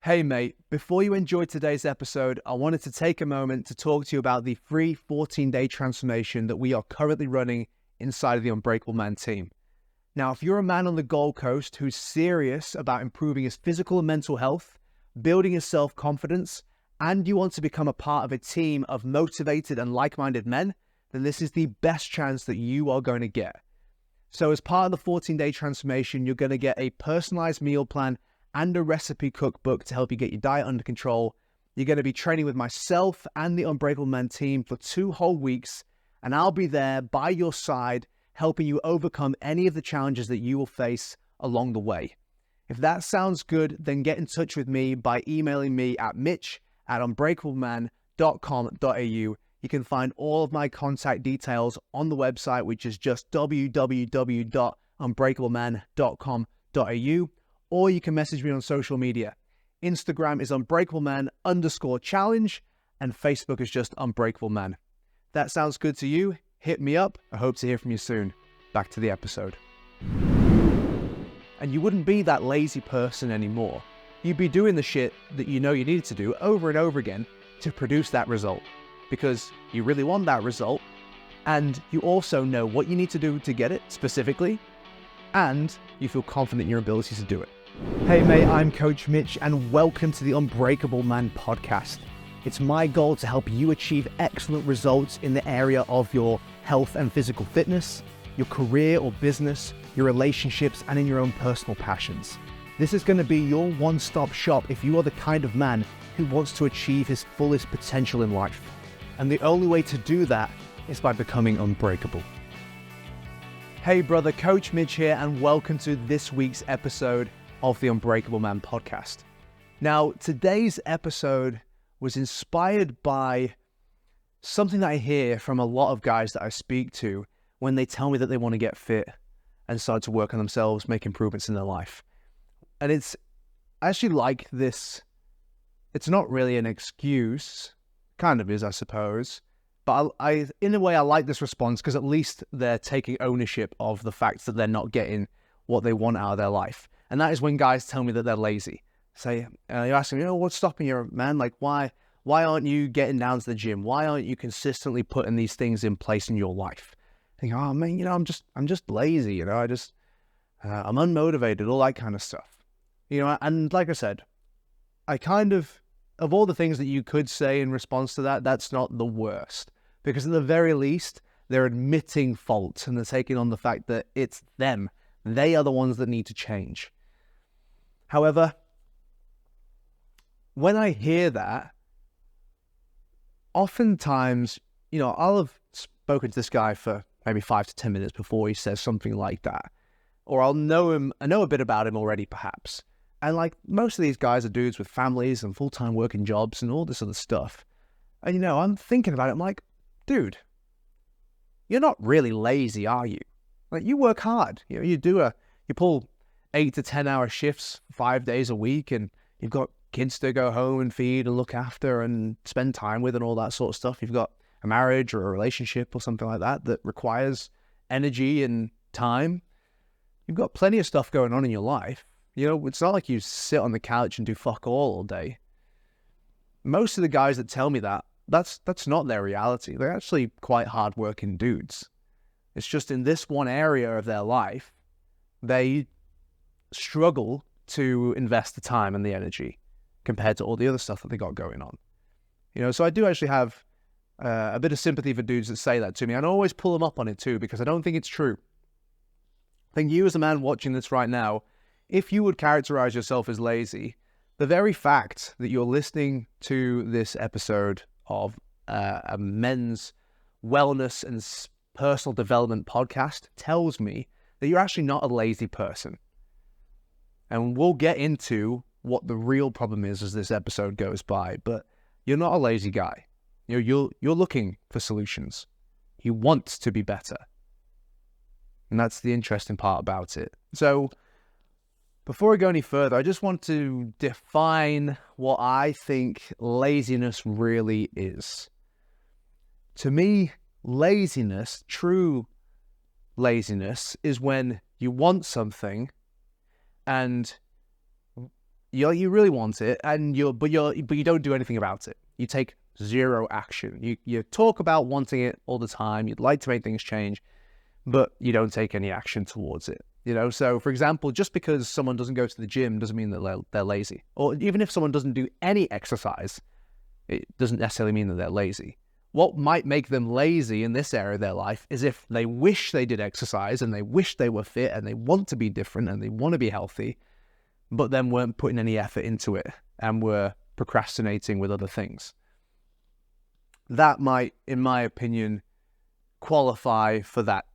Hey mate, before you enjoy today's episode, I wanted to take a moment to talk to you about the free 14-day transformation that we are currently running inside of the Unbreakable Man team. Now, if you're a man on the Gold Coast who's serious about improving his physical and mental health, building his self-confidence, and you want to become a part of a team of motivated and like-minded men, then this is the best chance that you are going to get. So as part of the 14-day transformation, you're going to get a personalized meal plan and a recipe cookbook to help you get your diet under control. You're going to be training with myself and the Unbreakable Man team for 2 whole weeks, and I'll be there by your side, helping you overcome any of the challenges that you will face along the way. If that sounds good, then get in touch with me by emailing me at mitch@unbreakableman.com.au. You can find all of my contact details on the website, which is just www.unbreakableman.com.au. Or you can message me on social media. Instagram is unbreakableman_challenge, and Facebook is just Unbreakable Man. That sounds good to you? Hit me up. I hope to hear from you soon. Back to the episode. And you wouldn't be that lazy person anymore. You'd be doing the shit that you know you needed to do over and over again to produce that result, because you really want that result, and you also know what you need to do to get it specifically, and you feel confident in your ability to do it. Hey mate, I'm Coach Mitch, and welcome to the Unbreakable Man podcast. It's my goal to help you achieve excellent results in the area of your health and physical fitness, your career or business, your relationships, and in your own personal passions. This is going to be your one-stop shop if you are the kind of man who wants to achieve his fullest potential in life. And the only way to do that is by becoming unbreakable. Hey brother, Coach Mitch here, and welcome to this week's episode of the Unbreakable Man podcast. Now, today's episode was inspired by something that I hear from a lot of guys that I speak to when they tell me that they want to get fit and start to work on themselves, make improvements in their life. And I actually like this. It's not really an excuse, kind of is, I suppose. But in a way, I like this response because at least they're taking ownership of the fact that they're not getting what they want out of their life. And that is when guys tell me that they're lazy. Say, you're asking me, what's stopping you, man? Like, why aren't you getting down to the gym? Why aren't you consistently putting these things in place in your life? I think, oh man, I'm just lazy. I'm unmotivated, all that kind of stuff. And like I said, I kind of all the things that you could say in response to that, that's not the worst. Because at the very least, they're admitting fault and they're taking on the fact that it's them. They are the ones that need to change. However, when I hear that, oftentimes, I'll have spoken to this guy for maybe 5 to 10 minutes before he says something like that. Or I know a bit about him already, perhaps. And like most of these guys are dudes with families and full-time working jobs and all this other stuff. And I'm thinking about it, I'm like, dude, you're not really lazy, are you? Like, you work hard. You pull 8 to 10 hour shifts 5 days a week, and you've got kids to go home and feed and look after and spend time with and all that sort of stuff. You've got a marriage or a relationship or something like that requires energy and time. You've got plenty of stuff going on in your life. It's not like you sit on the couch and do fuck all day. Most of the guys that tell me that's not their reality. They're actually quite hardworking dudes. It's just in this one area of their life, they struggle to invest the time and the energy compared to all the other stuff that they got going on. So I do actually have a bit of sympathy for dudes that say that to me, and I always pull them up on it too, because I don't think it's true. I think you as a man watching this right now, if you would characterize yourself as lazy, the very fact that you're listening to this episode of a men's wellness and personal development podcast tells me that you're actually not a lazy person. And we'll get into what the real problem is as this episode goes by, but you're not a lazy guy. You're looking for solutions. You want to be better. And that's the interesting part about it. So before I go any further, I just want to define what I think laziness really is. To me, laziness, true laziness, is when you want something and you really want it, and but you don't do anything about it. You take zero action. You talk about wanting it all the time. You'd like to make things change, but you don't take any action towards it. So for example, just because someone doesn't go to the gym doesn't mean that they're lazy. Or even if someone doesn't do any exercise, it doesn't necessarily mean that they're lazy. What might make them lazy in this area of their life is if they wish they did exercise and they wish they were fit and they want to be different and they want to be healthy, but then weren't putting any effort into it and were procrastinating with other things. That might, in my opinion, qualify for that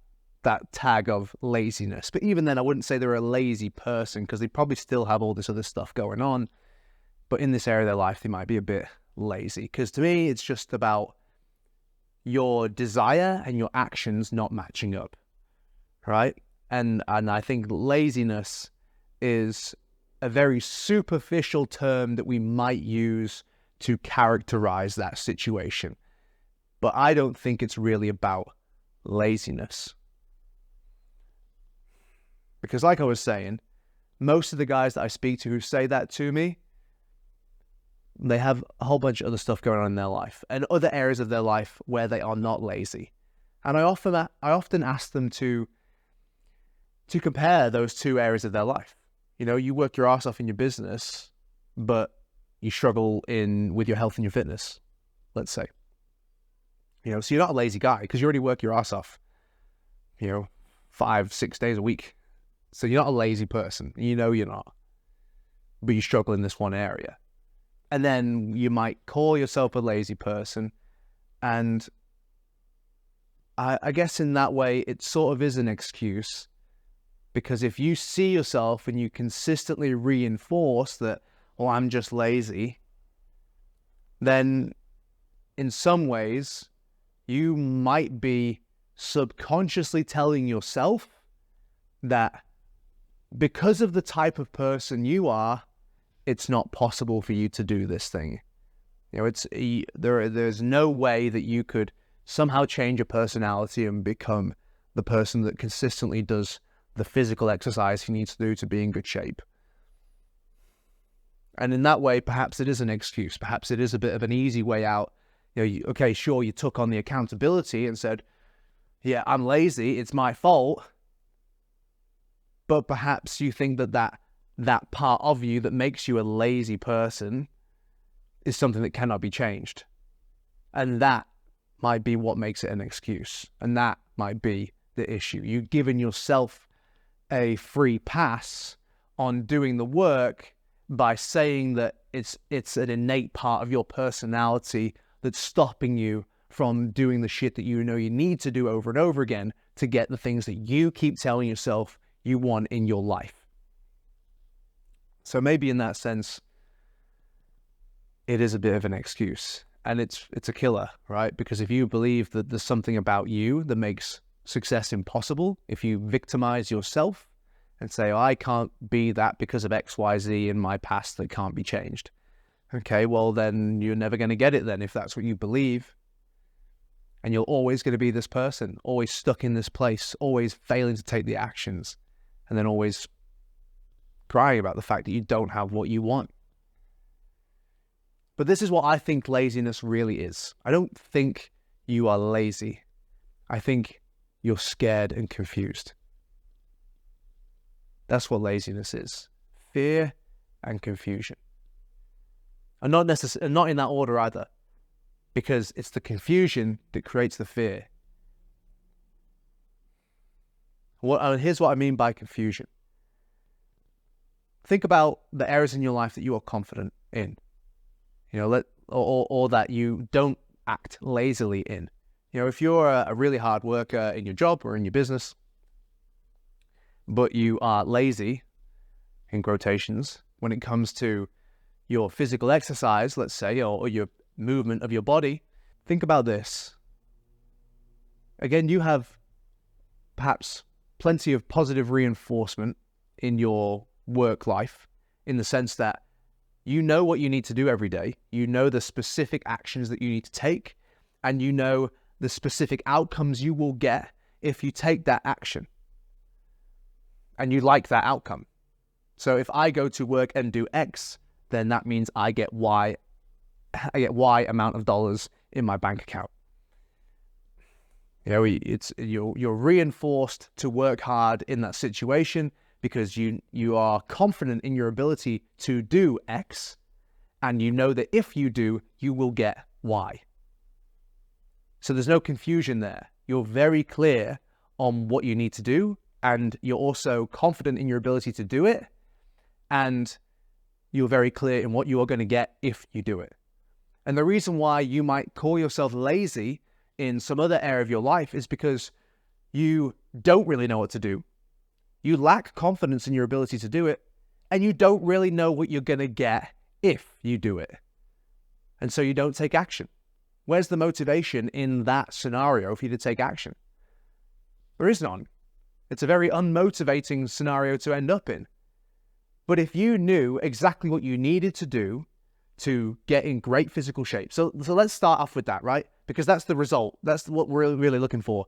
tag of laziness. But even then, I wouldn't say they're a lazy person, because they probably still have all this other stuff going on. But in this area of their life, they might be a bit lazy. Because to me, it's just about your desire and your actions not matching up, right? And I think laziness is a very superficial term that we might use to characterize that situation. But I don't think it's really about laziness. Because like I was saying, most of the guys that I speak to who say that to me, they have a whole bunch of other stuff going on in their life and other areas of their life where they are not lazy. And I often ask them to compare those two areas of their life. You work your ass off in your business, but you struggle with your health and your fitness, let's say. So you're not a lazy guy because you already work your ass off, 5-6 days a week. So you're not a lazy person. You're not. But you struggle in this one area. And then you might call yourself a lazy person. And I guess in that way, it sort of is an excuse. Because if you see yourself and you consistently reinforce that, well, I'm just lazy, then in some ways, you might be subconsciously telling yourself that because of the type of person you are, it's not possible for you to do this thing. There's no way that you could somehow change your personality and become the person that consistently does the physical exercise he needs to do to be in good shape. And in that way, perhaps it is an excuse. Perhaps it is a bit of an easy way out. Okay, sure, you took on the accountability and said, yeah, I'm lazy, it's my fault. But perhaps you think that part of you that makes you a lazy person is something that cannot be changed. And that might be what makes it an excuse. And that might be the issue. You've given yourself a free pass on doing the work by saying that it's an innate part of your personality that's stopping you from doing the shit that you need to do over and over again to get the things that you keep telling yourself you want in your life. So maybe in that sense, it is a bit of an excuse. And it's a killer, right? Because if you believe that there's something about you that makes success impossible, if you victimize yourself and say, oh, I can't be that because of X, Y, Z in my past that can't be changed. Okay, well then you're never going to get it then if that's what you believe. And you're always going to be this person, always stuck in this place, always failing to take the actions, and then always crying about the fact that you don't have what you want. But this is what I think laziness really is. I don't think you are lazy. I think you're scared and confused. That's what laziness is. Fear and confusion. And not in that order either. Because it's the confusion that creates the fear. Here's what I mean by confusion. Think about the areas in your life that you are confident in. Or that you don't act lazily in. If you're a really hard worker in your job or in your business, but you are lazy, in quotations, when it comes to your physical exercise, let's say, or your movement of your body, think about this. Again, you have perhaps plenty of positive reinforcement in your work life, in the sense that you know what you need to do every day. You know the specific actions that you need to take, and you know the specific outcomes you will get if you take that action. And you like that outcome. So if I go to work and do X, then that means I get Y amount of dollars in my bank account. You're reinforced to work hard in that situation because you are confident in your ability to do X, and you know that if you do, you will get Y. So there's no confusion there. You're very clear on what you need to do, and you're also confident in your ability to do it, and you're very clear in what you are going to get if you do it. And the reason why you might call yourself lazy in some other area of your life is because you don't really know what to do. You lack confidence in your ability to do it, and you don't really know what you're going to get if you do it. And so you don't take action. Where's the motivation in that scenario for you to take action? There is none. It's a very unmotivating scenario to end up in. But if you knew exactly what you needed to do to get in great physical shape. So let's start off with that, right? Because that's the result. That's what we're really looking for.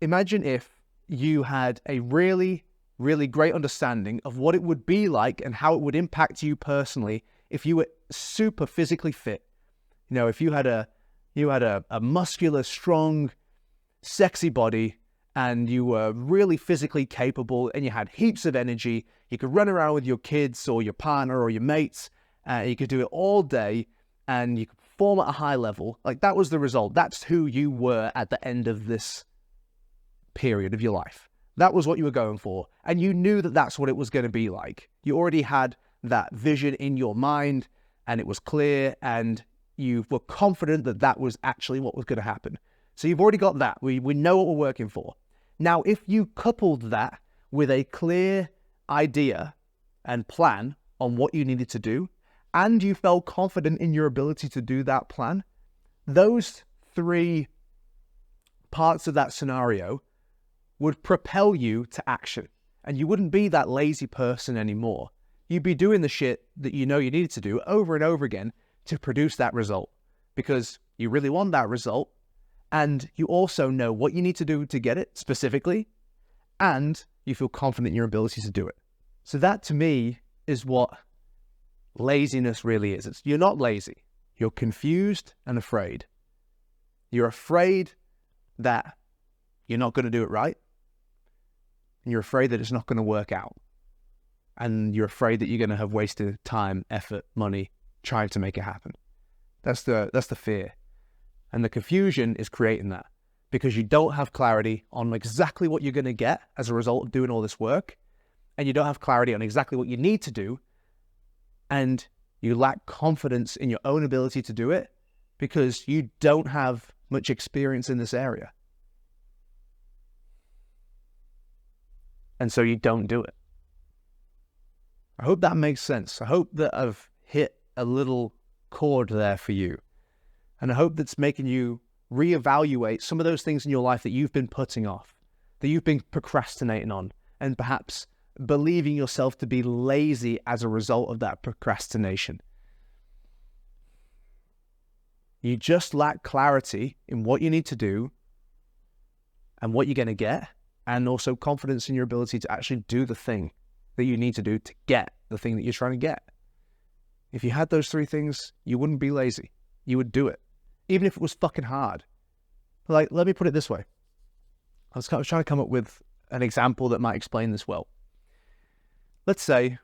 Imagine if you had a really, really great understanding of what it would be like and how it would impact you personally if you were super physically fit. You know, if you had a muscular, strong, sexy body, and you were really physically capable, and you had heaps of energy, you could run around with your kids or your partner or your mates, you could do it all day, and you could perform at a high level. Like, that was the result. That's who you were at the end of this period of your life. That was what you were going for, and you knew that that's what it was going to be like. You already had that vision in your mind, and it was clear, and you were confident that that was actually what was going to happen. So you've already got that. We know what we're working for. Now, if you coupled that with a clear idea and plan on what you needed to do, and you felt confident in your ability to do that plan, those three parts of that scenario would propel you to action. And you wouldn't be that lazy person anymore. You'd be doing the shit that you know you needed to do over and over again to produce that result, because you really want that result. And you also know what you need to do to get it specifically, and you feel confident in your ability to do it. So that, to me, is what laziness really is. You're not lazy. You're confused and afraid. You're afraid that you're not going to do it right, and you're afraid that it's not going to work out, and you're afraid that you're going to have wasted time, effort, money trying to make it happen. That's the fear. And the confusion is creating that, because you don't have clarity on exactly what you're going to get as a result of doing all this work, and you don't have clarity on exactly what you need to do, and you lack confidence in your own ability to do it because you don't have much experience in this area. And so you don't do it. I hope that makes sense. I hope that I've hit a little chord there for you. And I hope that's making you reevaluate some of those things in your life that you've been putting off, that you've been procrastinating on, and perhaps believing yourself to be lazy as a result of that procrastination. You just lack clarity in what you need to do and what you're going to get, and also confidence in your ability to actually do the thing that you need to do to get the thing that you're trying to get. If you had those three things, you wouldn't be lazy. You would do it, even if it was fucking hard. Like, let me put it this way. I was trying to come up with an example that might explain this well. Let's say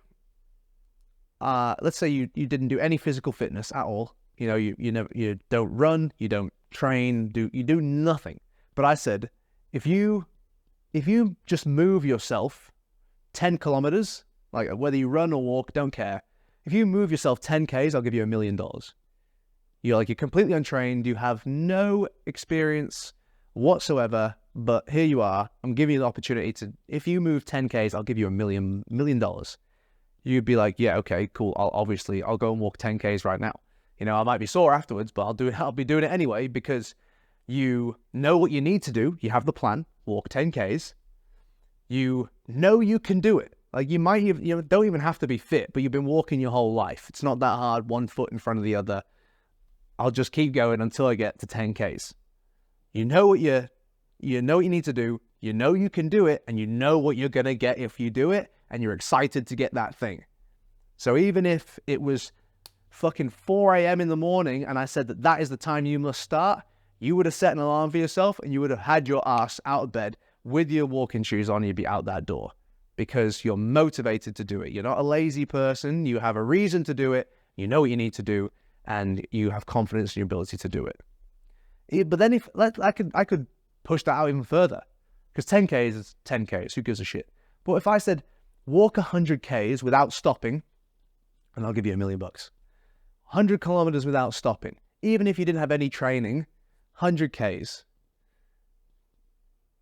you didn't do any physical fitness at all. You know, you don't run, you don't train, you do nothing. But I said, if you just move yourself 10 kilometers, like whether you run or walk, don't care. If you move yourself 10 Ks, I'll give you $1 million. You're completely untrained, you have no experience whatsoever, but here you are. I'm giving you the opportunity to, if you move 10 Ks, I'll give you $1 million. You'd be like, yeah, okay, cool. I'll go and walk 10 Ks right now. You know, I might be sore afterwards, but I'll be doing it anyway, because you know what you need to do. You have the plan, walk 10 Ks. You know you can do it. Like, you don't even have to be fit, but you've been walking your whole life. It's not that hard, one foot in front of the other. I'll just keep going until I get to 10 Ks. You know what you need to do. You know you can do it, and you know what you're going to get if you do it, and you're excited to get that thing. So even if it was fucking 4 a.m. in the morning and I said that is the time you must start, you would have set an alarm for yourself and you would have had your ass out of bed with your walking shoes on. You'd be out that door because you're motivated to do it. You're not a lazy person. You have a reason to do it. You know what you need to do, and you have confidence in your ability to do it. But then I could push that out even further, because 10Ks is 10Ks. Who gives a shit? But if I said walk 100Ks without stopping, and I'll give you $1 million. 100 kilometers without stopping. Even if you didn't have any training, 100Ks.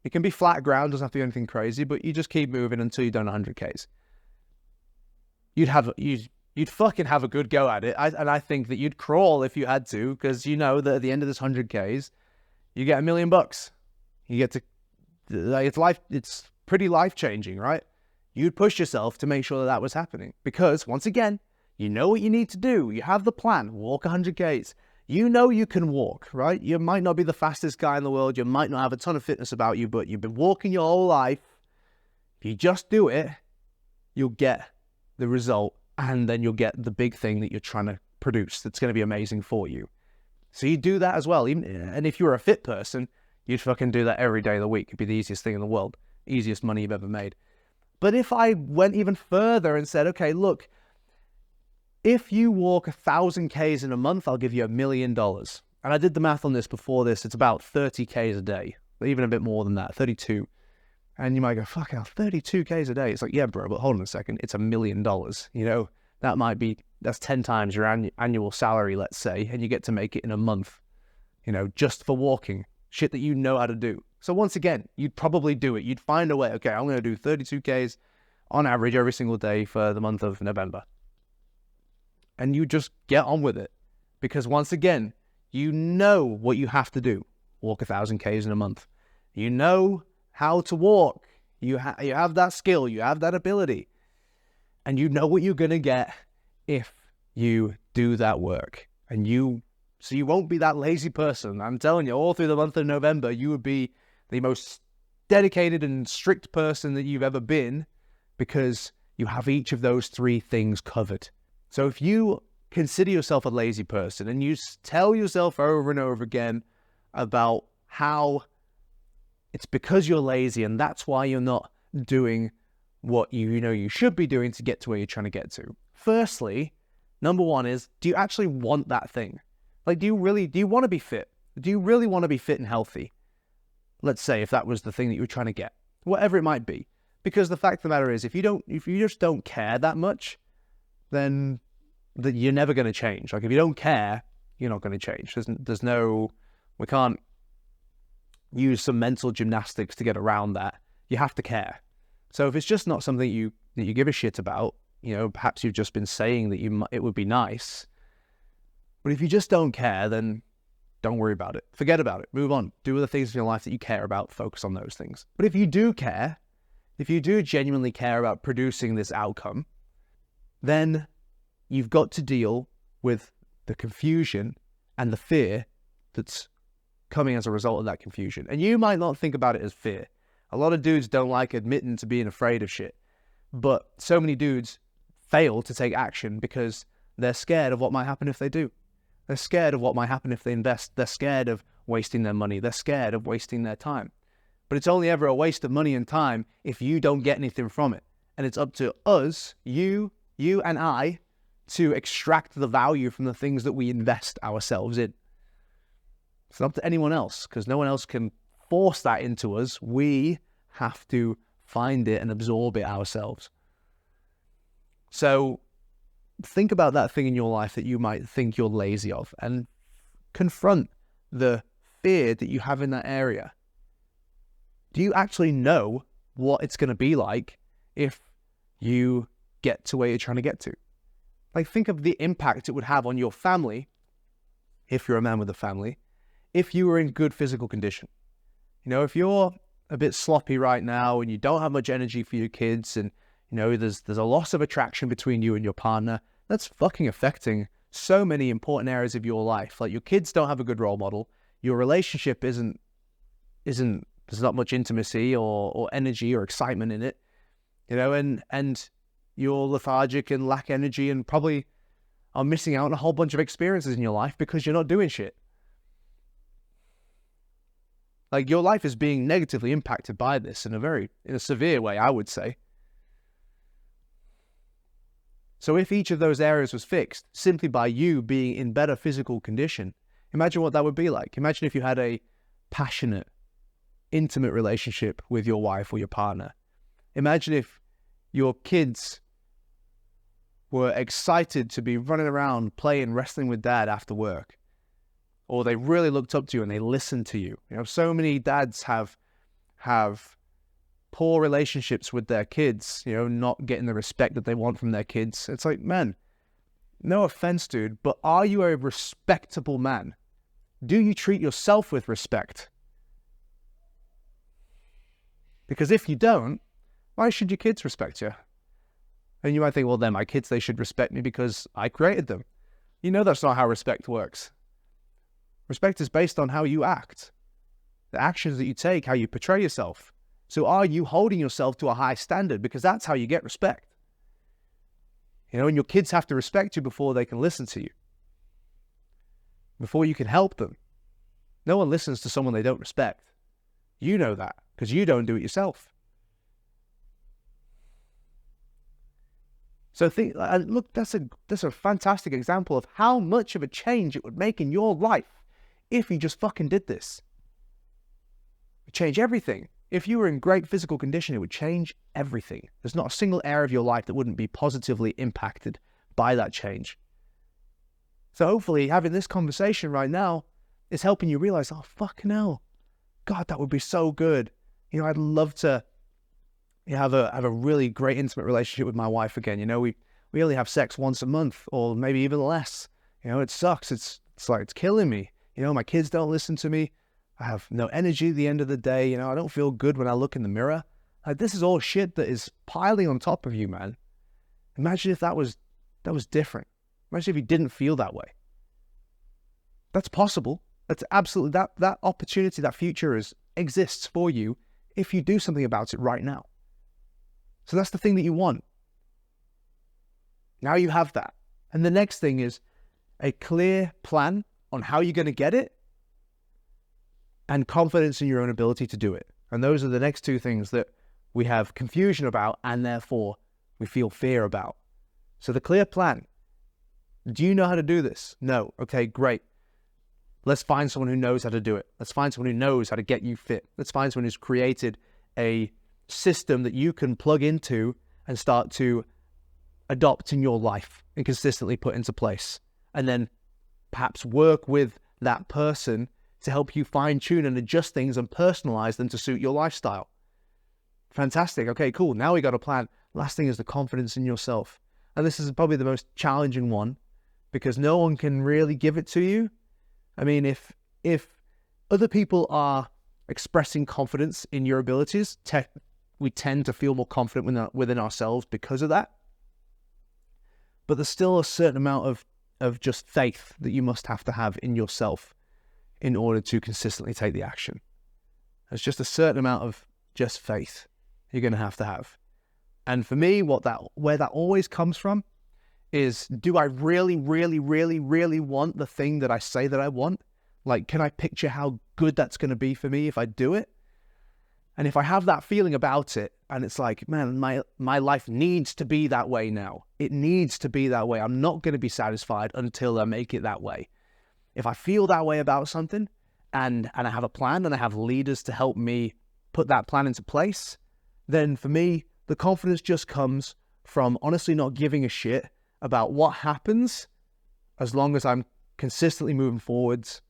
It can be flat ground, doesn't have to be anything crazy, but you just keep moving until you've done 100Ks. You'd fucking have a good go at it. And I think that you'd crawl if you had to, because you know that at the end of this 100Ks, you get $1 million. You get to, it's pretty life-changing, right? You'd push yourself to make sure that was happening, because once again, you know what you need to do. You have the plan. Walk 100Ks. You know you can walk, right? You might not be the fastest guy in the world. You might not have a ton of fitness about you, but you've been walking your whole life. If you just do it, you'll get the result, and then you'll get the big thing that you're trying to produce that's going to be amazing for you. So you do that as well. And if you're a fit person, you'd fucking do that every day of the week. It'd be the easiest thing in the world. Easiest money you've ever made. But if I went even further and said, okay, look, if you walk 1,000 Ks in a month, I'll give you $1 million. And I did the math on this before this. It's about 30 Ks a day, even a bit more than that, 32. And you might go, fuck hell, 32 Ks a day. It's like, yeah, bro, but hold on a second. It's $1 million. You know, that's 10 times your annual salary, let's say, and you get to make it in a month, you know, just for walking, shit that you know how to do. So once again, you'd probably do it. You'd find a way. Okay, I'm going to do 32 Ks on average every single day for the month of November. And you just get on with it, because once again, you know what you have to do. Walk 1,000 Ks in a month. You know how to walk. You have that skill. You have that ability. And you know what you're going to get if you do that work. So you won't be that lazy person. I'm telling you, all through the month of November, you would be the most dedicated and strict person that you've ever been, because you have each of those 3 things covered. So if you consider yourself a lazy person and you tell yourself over and over again about how it's because you're lazy and that's why you're not doing what you know you should be doing to get to where you're trying to get to. Firstly, number one is, do you actually want that thing? Like, do you want to be fit? Do you really want to be fit and healthy? Let's say if that was the thing that you were trying to get, whatever it might be. Because the fact of the matter is, if you just don't care that much, then you're never going to change. Like, if you don't care, you're not going to change. We can't use some mental gymnastics to get around that. You have to care. So if it's just not something that you give a shit about, you know, perhaps you've just been saying that it would be nice. But if you just don't care, then don't worry about it. Forget about it. Move on. Do other things in your life that you care about. Focus on those things. But if you do care, if you do genuinely care about producing this outcome, then you've got to deal with the confusion and the fear that's coming as a result of that confusion. And you might not think about it as fear. A lot of dudes don't like admitting to being afraid of shit. But so many dudes fail to take action because they're scared of what might happen if they do. They're scared of what might happen if they invest. They're scared of wasting their money. They're scared of wasting their time. But it's only ever a waste of money and time if you don't get anything from it. And it's up to us, you and I, to extract the value from the things that we invest ourselves in. It's not up to anyone else, because no one else can force that into us. We have to find it and absorb it ourselves. So think about that thing in your life that you might think you're lazy of, and confront the fear that you have in that area. Do you actually know what it's going to be like if you get to where you're trying to get to? Like, think of the impact it would have on your family, if you're a man with a family, if you were in good physical condition. You know, if you're a bit sloppy right now and you don't have much energy for your kids, and, you know, there's a loss of attraction between you and your partner, that's fucking affecting so many important areas of your life. Like, your kids don't have a good role model. Your relationship there's not much intimacy or energy or excitement in it. and you're lethargic and lack energy and probably are missing out on a whole bunch of experiences in your life because you're not doing shit. Like, your life is being negatively impacted by this in a severe way, I would say. So if each of those areas was fixed simply by you being in better physical condition, imagine what that would be like. Imagine if you had a passionate, intimate relationship with your wife or your partner. Imagine if your kids were excited to be running around playing wrestling with dad after work, or they really looked up to you and they listened to you. So many dads have poor relationships with their kids, not getting the respect that they want from their kids. It's like, man, no offense, dude, but are you a respectable man? Do you treat yourself with respect? Because if you don't, why should your kids respect you? And you might think, well, then my kids, they should respect me because I created them. That's not how respect works. Respect is based on how you act, the actions that you take, how you portray yourself. So are you holding yourself to a high standard? Because that's how you get respect. And your kids have to respect you before they can listen to you, before you can help them. No one listens to someone they don't respect. You know that because you don't do it yourself. So look, that's a fantastic example of how much of a change it would make in your life if you just fucking did this. It would change everything. If you were in great physical condition, it would change everything. There's not a single area of your life that wouldn't be positively impacted by that change. So hopefully having this conversation right now is helping you realize, oh, fucking hell. God, that would be so good. I'd love to have a really great intimate relationship with my wife again. We only have sex once a month or maybe even less. It sucks. It's like, it's killing me. My kids don't listen to me. I have no energy at the end of the day. I don't feel good when I look in the mirror. Like, this is all shit that is piling on top of you, man. Imagine if that was different. Imagine if you didn't feel that way. That's possible. That's absolutely, that opportunity, that future exists for you if you do something about it right now. So that's the thing that you want. Now you have that. And the next thing is a clear plan on how you're going to get it and confidence in your own ability to do it. And those are the next two things that we have confusion about and therefore we feel fear about. So the clear plan. Do you know how to do this? No. Okay, great. Let's find someone who knows how to do it. Let's find someone who knows how to get you fit. Let's find someone who's created a system that you can plug into and start to adopt in your life and consistently put into place. And then perhaps work with that person to help you fine-tune and adjust things and personalize them to suit your lifestyle. Fantastic. Okay, cool. Now we got a plan. Last thing is the confidence in yourself. And this is probably the most challenging one because no one can really give it to you. I mean, if other people are expressing confidence in your abilities, we tend to feel more confident within ourselves because of that. But there's still a certain amount of just faith that you must have to have in yourself in order to consistently take the action. There's just a certain amount of just faith you're going to have. And for me, where that always comes from is, do I really, really, really, really want the thing that I say that I want? Like, can I picture how good that's going to be for me if I do it? And if I have that feeling about it, and it's like, man, my life needs to be that way now. It needs to be that way. I'm not going to be satisfied until I make it that way. If I feel that way about something, and I have a plan, and I have leaders to help me put that plan into place, then for me, the confidence just comes from honestly not giving a shit about what happens as long as I'm consistently moving forwards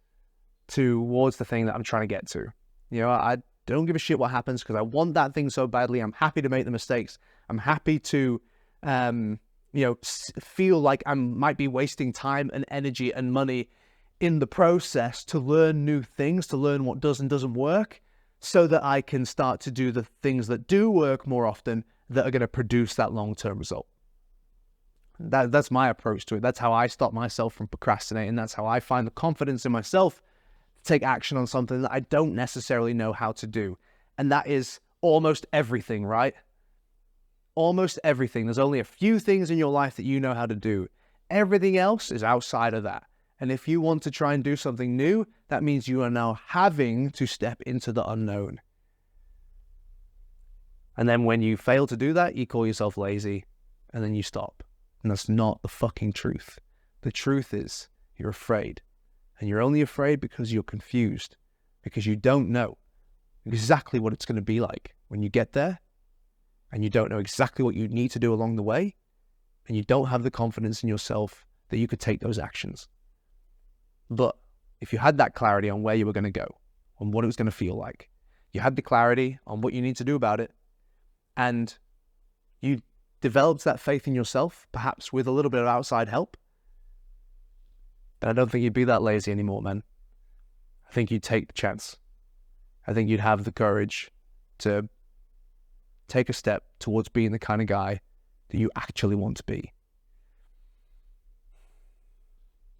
towards the thing that I'm trying to get to. I don't give a shit what happens because I want that thing so badly. I'm happy to make the mistakes. I'm happy to, feel like I might be wasting time and energy and money in the process to learn new things, to learn what does and doesn't work, so that I can start to do the things that do work more often that are going to produce that long-term result. That's my approach to it. That's how I stop myself from procrastinating. That's how I find the confidence in myself to take action on something that I don't necessarily know how to do. And that is almost everything, right? almost everything. There's only a few things in your life that you know how to do. Everything else is outside of that. And if you want to try and do something new, that means you are now having to step into the unknown. And then when you fail to do that, you call yourself lazy, and then you stop. And that's not the fucking truth. The truth is you're afraid. And you're only afraid because you're confused, because you don't know exactly what it's going to be like when you get there, and you don't know exactly what you need to do along the way, and you don't have the confidence in yourself that you could take those actions. But if you had that clarity on where you were going to go, on what it was going to feel like, you had the clarity on what you need to do about it, and you developed that faith in yourself, perhaps with a little bit of outside help, then I don't think you'd be that lazy anymore, man. I think you'd take the chance. I think you'd have the courage to take a step towards being the kind of guy that you actually want to be.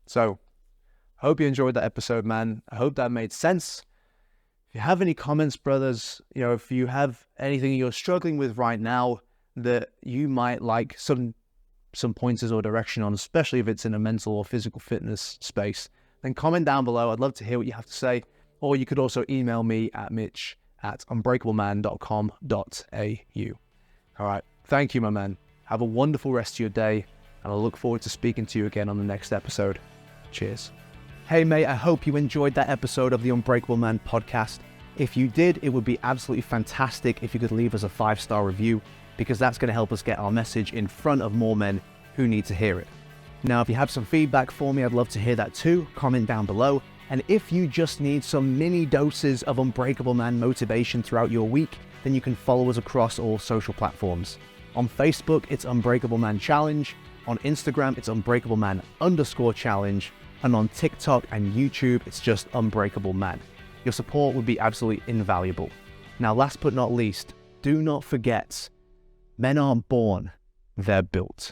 So, I hope you enjoyed that episode, man. I hope that made sense. If you have any comments, brothers, if you have anything you're struggling with right now that you might like some pointers or direction on, especially if it's in a mental or physical fitness space, then comment down below. I'd love to hear what you have to say. Or you could also email me at mitch@unbreakableman.com.au. All right. Thank you, my man. Have a wonderful rest of your day, and I look forward to speaking to you again on the next episode. Cheers. Hey, mate, I hope you enjoyed that episode of the Unbreakable Man podcast. If you did, it would be absolutely fantastic if you could leave us a 5-star review, because that's going to help us get our message in front of more men who need to hear it. Now, if you have some feedback for me, I'd love to hear that too. Comment down below. And if you just need some mini doses of Unbreakable Man motivation throughout your week, then you can follow us across all social platforms. On Facebook, it's Unbreakable Man Challenge. On Instagram, it's Unbreakable Man_challenge. And on TikTok and YouTube, it's just Unbreakable Man. Your support would be absolutely invaluable. Now, last but not least, do not forget, men aren't born, they're built.